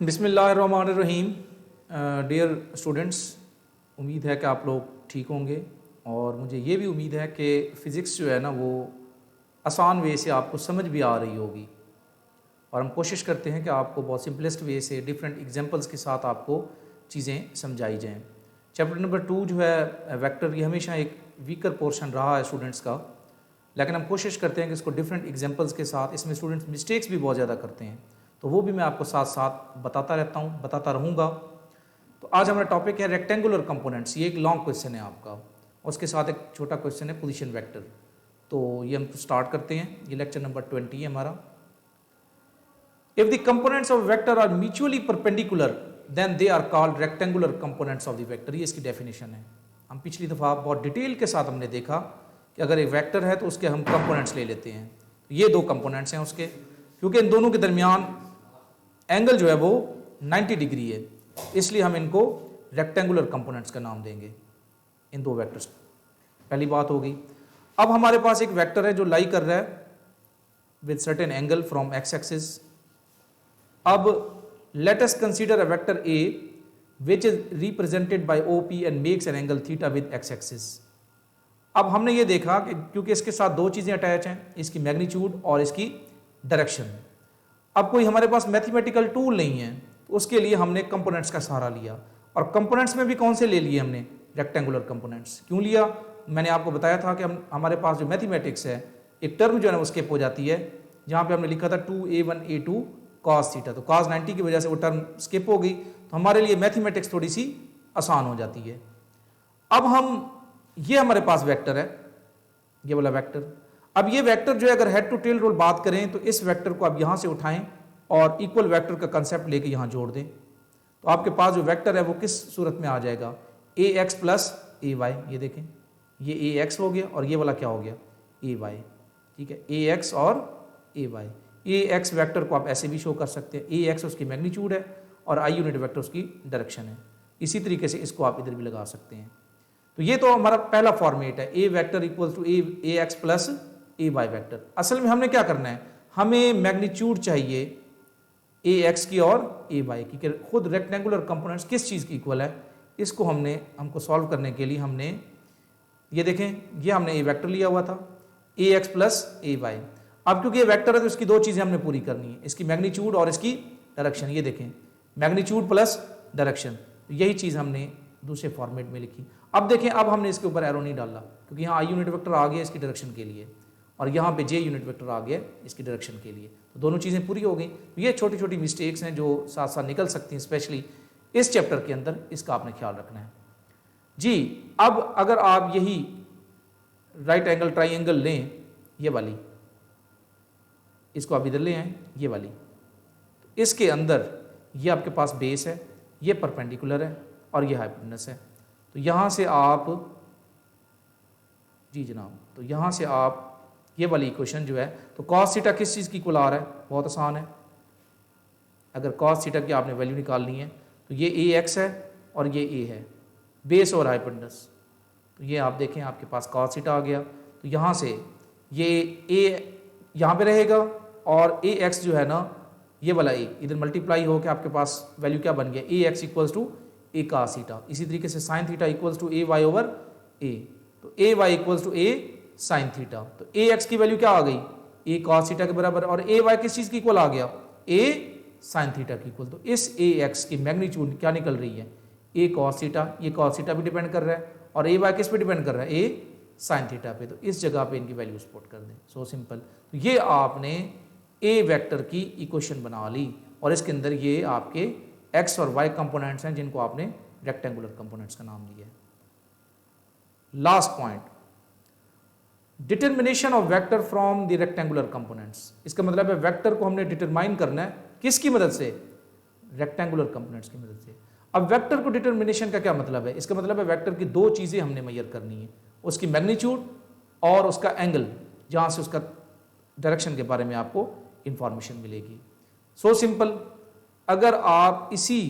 बिस्मिल्लाहिर्रहमानिर्रहीम। Dear students, उम्मीद है कि आप लोग ठीक होंगे और मुझे ये भी उम्मीद है कि फ़िज़िक्स जो है ना वो आसान वे से आपको समझ भी आ रही होगी। और हम कोशिश करते हैं कि आपको बहुत सिंपलेस्ट वे से डिफरेंट एग्जांपल्स के साथ आपको चीज़ें समझाई जाएं। चैप्टर नंबर 2 जो है वेक्टर, ये हमेशा एक वीकर पोर्शन रहा है स्टूडेंट्स का, लेकिन हम कोशिश करते हैं कि इसको डिफरेंट एग्जांपल्स के साथ, इसमें स्टूडेंट्स मिस्टेक्स भी बहुत ज़्यादा करते हैं तो वो भी मैं आपको साथ साथ बताता रहता हूँ, बताता रहूँगा। तो आज हमारा टॉपिक है रेक्टेंगुलर कंपोनेंट्स। ये एक लॉन्ग क्वेश्चन है आपका, उसके साथ एक छोटा क्वेश्चन है पोजीशन वेक्टर। तो ये हम स्टार्ट करते हैं। ये लेक्चर नंबर 20 है हमारा। If the components of vector are mutually perpendicular then they are called rectangular components of the vector. ये इसकी डेफिनेशन है। हम पिछली दफ़ा बहुत डिटेल के साथ हमने देखा कि अगर एक वेक्टर है तो उसके हम कंपोनेंट्स ले लेते हैं। ये दो कंपोनेंट्स हैं उसके, क्योंकि इन दोनों के दरमियान एंगल जो है वो 90 डिग्री है, इसलिए हम इनको रेक्टेंगुलर कंपोनेंट्स का नाम देंगे, इन दो वेक्टर्स को। पहली बात होगी। अब हमारे पास एक वेक्टर है जो लाई कर रहा है with certain angle from X axis. अब let us consider a vector A which is represented by OP and makes an angle theta with X axis. अब हमने ये देखा कि क्योंकि इसके साथ दो चीजें अटैच हैं, इसकी मैग्नीट्यूड और इसकी डायरेक्शन। अब कोई हमारे पास मैथमेटिकल टूल नहीं है तो उसके लिए हमने कंपोनेंट्स का सहारा लिया। और कंपोनेंट्स में भी कौन से ले लिए हमने? Rectangular components. क्यों लिया? मैंने आपको बताया था कि हमारे पास जो मैथमेटिक्स है, एक टर्म जो है ना वो स्किप हो जाती है। जहाँ पे हमने लिखा था 2a1a2 cos थीटा, तो cos 90 की वजह से वो टर्म स्किप हो गई, तो हमारे लिए मैथमेटिक्स थोड़ी सी आसान हो जाती है। अब ये हमारे पास वेक्टर है, ये वाला वेक्टर। अब ये वेक्टर जो है अगर हेड टू टेल रूल बात करें तो इस वेक्टर को आप यहां से उठाएं और इक्वल वेक्टर का कंसेप्ट लेके यहां जोड़ दें, तो आपके पास जो वेक्टर है वो किस सूरत में आ जाएगा? ax plus ay। ये देखें, ये ax हो गया और ये वाला क्या हो गया? ay। ठीक है, ax और ay। ax वेक्टर को आप ऐसे भी शो कर सकते हैं, ax उसकी मैग्नीट्यूड है और आई यूनिट वेक्टर उसकी डायरेक्शन है। इसी तरीके से इसको आप इधर भी लगा सकते हैं। तो ये तो हमारा पहला फॉर्मेट है, A vector equal to ax plus ay vector. असल में हमने क्या करना है, हमें मैग्नीट्यूड चाहिए ax की और ay की, कि खुद रेक्टेंगुलर कंपोनेंट्स किस चीज़ की इक्वल है। इसको हमको सॉल्व करने के लिए हमने ये देखें, ये हमने ए वेक्टर लिया हुआ था ax प्लस ay। अब क्योंकि ये वेक्टर है तो इसकी दो चीज़ें हमने पूरी करनी है, इसकी मैग्नीट्यूड और इसकी डायरेक्शन। ये देखें, मैग्नीट्यूड प्लस डायरेक्शन, तो यही चीज़ हमने दूसरे फॉर्मेट में लिखी। अब देखें, अब हमने इसके ऊपर एरो नहीं डाला क्योंकि यहाँ आई यूनिट वेक्टर आ गया इसकी डायरेक्शन के लिए और यहाँ पे जे यूनिट वेक्टर आ गया इसकी डायरेक्शन के लिए, तो दोनों चीज़ें पूरी हो गई। तो ये छोटी छोटी मिस्टेक्स हैं जो साथ साथ निकल सकती हैं, स्पेशली इस चैप्टर के अंदर, इसका आपने ख्याल रखना है जी। अब अगर आप यही राइट एंगल ट्राइंगल लें, ये वाली, इसको आप इधर ले आए, ये वाली, तो इसके अंदर ये आपके पास बेस है, ये परपेंडिकुलर है और ये हाइपोटेनस है। तो यहाँ से आप, जी जनाब, तो यहाँ से आप ये वाली इक्वेशन जो है, तो cos थीटा किस चीज़ की इक्वल आ रहा है? बहुत आसान है। अगर cos थीटा की आपने वैल्यू निकालनी है तो ये ax है और ये a है, बेस और हाइपोटेनस। तो ये आप देखें, आपके पास cos थीटा आ गया, तो यहाँ से ये a यहाँ पे रहेगा और ax जो है ना, ये वाला a इधर मल्टीप्लाई हो के आपके पास वैल्यू क्या बन गया? ax equals to a cos theta. इसी तरीके से sin theta equals to ay over a, तो ay equals to a sin theta. तो ax की वैल्यू क्या आ गई? a cos थीटा के बराबर, और ay किस चीज़ की इक्वल आ गया? a sin थीटा की इक्वल। तो इस ax की मैग्नीट्यूड क्या निकल रही है? a cos थीटा, ये cos थीटा भी डिपेंड कर रहा है और ay किस पे डिपेंड कर रहा है? a sin थीटा पे। तो इस जगह पे इनकी वैल्यू स्पॉट कर दें, सो सिंपल। तो ये आपने a वेक्टर की इक्वेशन बना ली और इसके अंदर ये आपके x और y कंपोनेंट्स हैं जिनको आपने रेक्टेंगुलर कंपोनेंट्स का नाम दिया है। Last point, determination of vector from the rectangular components. इसका मतलब है वेक्टर को हमने डिटरमाइन करना है किसकी मदद से? रेक्टेंगुलर कंपोनेंट्स की मदद से। अब वेक्टर को डिटर्मिनेशन का क्या मतलब है? इसका मतलब है वेक्टर की दो चीजें हमने मेजर करनी है, उसकी मैग्नीट्यूड और उसका एंगल, जहां से उसका डायरेक्शन के बारे में आपको इंफॉर्मेशन मिलेगी। So simple. अगर आप इसी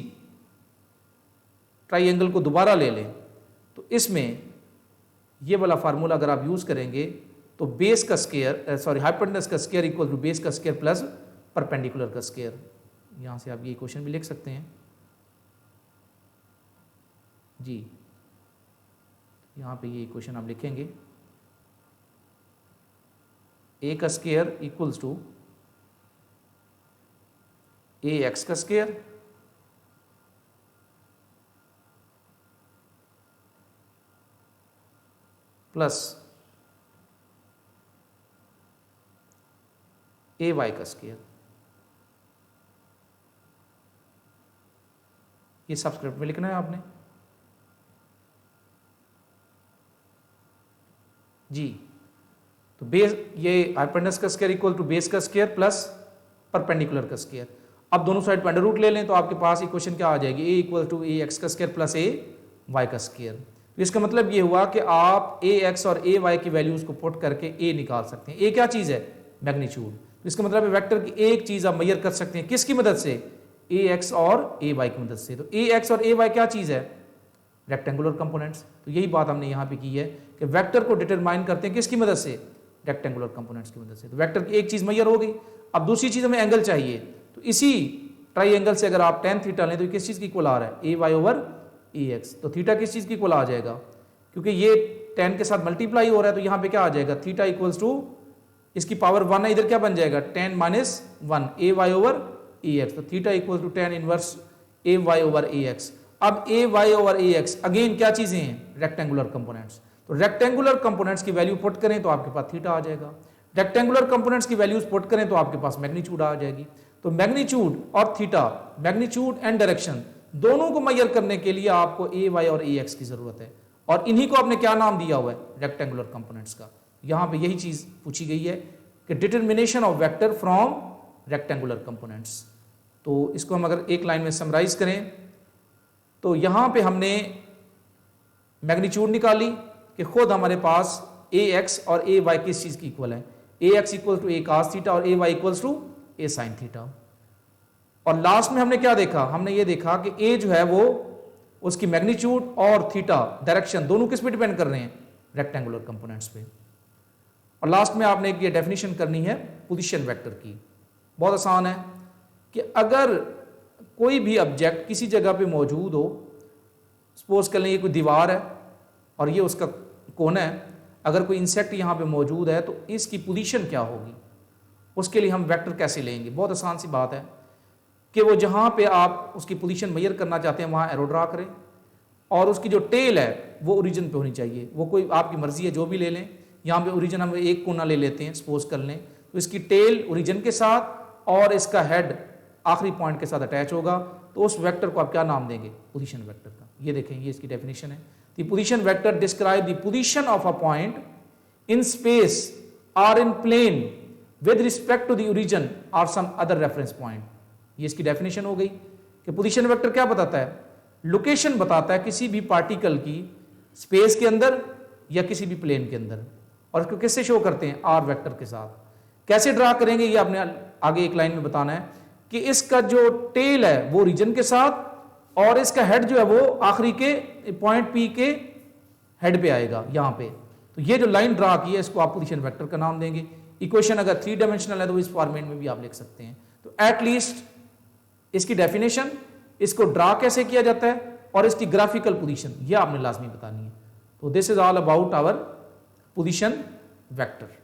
ट्राइंगल को दोबारा ले लें तो इसमें ये वाला फार्मूला अगर आप यूज करेंगे तो बेस का स्क्वायर, हाइपोटेनस का स्क्वायर इक्वल टू बेस का स्क्वायर प्लस परपेंडिकुलर का स्क्वायर। यहाँ से आप ये क्वेश्चन भी लिख सकते हैं जी। यहाँ पे ये क्वेश्चन आप लिखेंगे, ए का square equals to A X का स्क्वायर प्लस ए वाई का स्क्वायर। ये सबस्क्रिप्ट में लिखना है आपने जी। तो बेस, ये हाइपोटेनस का स्क्वायर इक्वल टू बेस का स्क्वायर प्लस परपेंडिकुलर का स्क्वायर। अब दोनों साइड पर अंडर रूट ले लें तो आपके पास इक्वेशन क्या आ जाएगी, ए इक्वल टू ए एक्स का स्क्वायर प्लस ए वाई का स्क्वायर। तो इसका मतलब ये हुआ कि आप ए एक्स और ए वाई की वैल्यूज को पुट करके ए निकाल सकते हैं। ए क्या चीज है, मैग्नीट्यूड। तो इसका मतलब है वेक्टर की एक चीज आप मेजर कर सकते हैं, किसकी मदद से, ए एक्स और ए वाई की मदद से। तो ए एक्स और ए वाई क्या चीज है, रेक्टेंगुलर कंपोनेंट्स। तो यही बात हमने यहाँ पे की है कि वेक्टर को डिटरमाइन करते हैं किसकी मदद से, रेक्टेंगुलर कंपोनेंट्स की मदद से। तो वेक्टर की एक चीज मेजर हो गई। अब दूसरी चीज हमें एंगल चाहिए, तो इसी ट्राइएंगल से अगर आप tan थीटा लें तो किस चीज की इक्वल आ रहा है, ए वाई ओवर ए एक्स। तो थीटा किस चीज की इक्वल आ जाएगा, क्योंकि ये tan के साथ मल्टीप्लाई हो रहा है तो यहाँ पे क्या आ जाएगा, थीटा इक्वल्स टू इसकी पावर 1 है, इधर क्या बन जाएगा tan minus 1 A Y over A X. तो theta equal to tan inverse A Y over A X. अब A Y over A X again क्या चीजें हैं, रेक्टेंगुलर कंपोनेंट्स। तो रेक्टेंगुलर कंपोनेंट्स की वैल्यू पुट करें तो आपके पास थीटा आ जाएगा। रेक्टेंगुलर कंपोनेंट्स की वैल्यूज पुट करें तो आपके पास मैग्नीट्यूड आ जाएगी। तो मैग्नीट्यूड और थीटा, मैग्नीट्यूड एंड डायरेक्शन दोनों को मेजर करने के लिए आपको ए वाई और ए एक्स की जरूरत है, और इन्हीं को आपने क्या नाम दिया हुआ है, रेक्टेंगुलर कंपोनेंट्स का। यहाँ पे यही चीज पूछी गई है कि determination of vector from rectangular components. तो इसको हम अगर एक लाइन में समराइज करें तो यहाँ पे हमने मैग्नीट्यूड निकाली कि खुद हमारे पास ए एक्स और ए वाई किस चीज की इक्वल है, a x equal to a cos theta और a y equals to a sine theta. और लास्ट में हमने क्या देखा, हमने ये देखा कि ए जो है वो उसकी मैग्नीट्यूड और थीटा डायरेक्शन दोनों किस पे डिपेंड कर रहे हैं, रेक्टेंगुलर कंपोनेंट्स पे। और लास्ट में आपने एक ये डेफिनेशन करनी है पोजीशन वेक्टर की। बहुत आसान है कि अगर कोई भी ऑब्जेक्ट किसी जगह पे मौजूद हो, सपोज कर लें ये कोई दीवार है और ये उसका कोना है, अगर कोई इंसेक्ट यहाँ पे मौजूद है तो इसकी पोजीशन क्या होगी, उसके लिए हम वेक्टर कैसे लेंगे। बहुत आसान सी बात है कि वो जहाँ पे आप उसकी पोजीशन मेजर करना चाहते हैं वहाँ एरो ड्रा करें, और उसकी जो टेल है वो ओरिजिन पे होनी चाहिए। वो कोई आपकी मर्जी है जो भी ले लें, यहाँ पे ओरिजिन हम एक कोना ले लेते हैं सपोज कर लें, तो इसकी टेल ओरिजिन के साथ और इसका हेड आखिरी पॉइंट के साथ अटैच होगा, तो उस वेक्टर को आप क्या नाम देंगे, पोजीशन वेक्टर का। ये देखें, ये इसकी डेफिनेशन है। The position vector describe the position of a point in space और in plane with respect to the origin और सम अदर रेफरेंस पॉइंट। ये इसकी डेफिनेशन हो गई कि पोजीशन वेक्टर क्या बताता है, लोकेशन बताता है किसी भी पार्टिकल की स्पेस के अंदर या किसी भी प्लेन के अंदर, और इसको किससे शो करते हैं, आर वेक्टर के साथ। कैसे ड्रा करेंगे ये आपने आगे एक लाइन में बताना है कि इसका जो टेल है वो रीजन के साथ और इसका हेड जो है वो आखिरी के पॉइंट पी के हेड पे आएगा यहाँ पे। तो ये जो लाइन ड्रा की है इसको आप पोजीशन वेक्टर का नाम देंगे। इक्वेशन अगर 3 डायमेंशनल है तो इस फॉर्मेट में भी आप लिख सकते हैं। तो एटलीस्ट इसकी डेफिनेशन, इसको ड्रा कैसे किया जाता है और इसकी ग्राफिकल पोजीशन ये आपने लाजमी बतानी है। तो this is all about our position vector.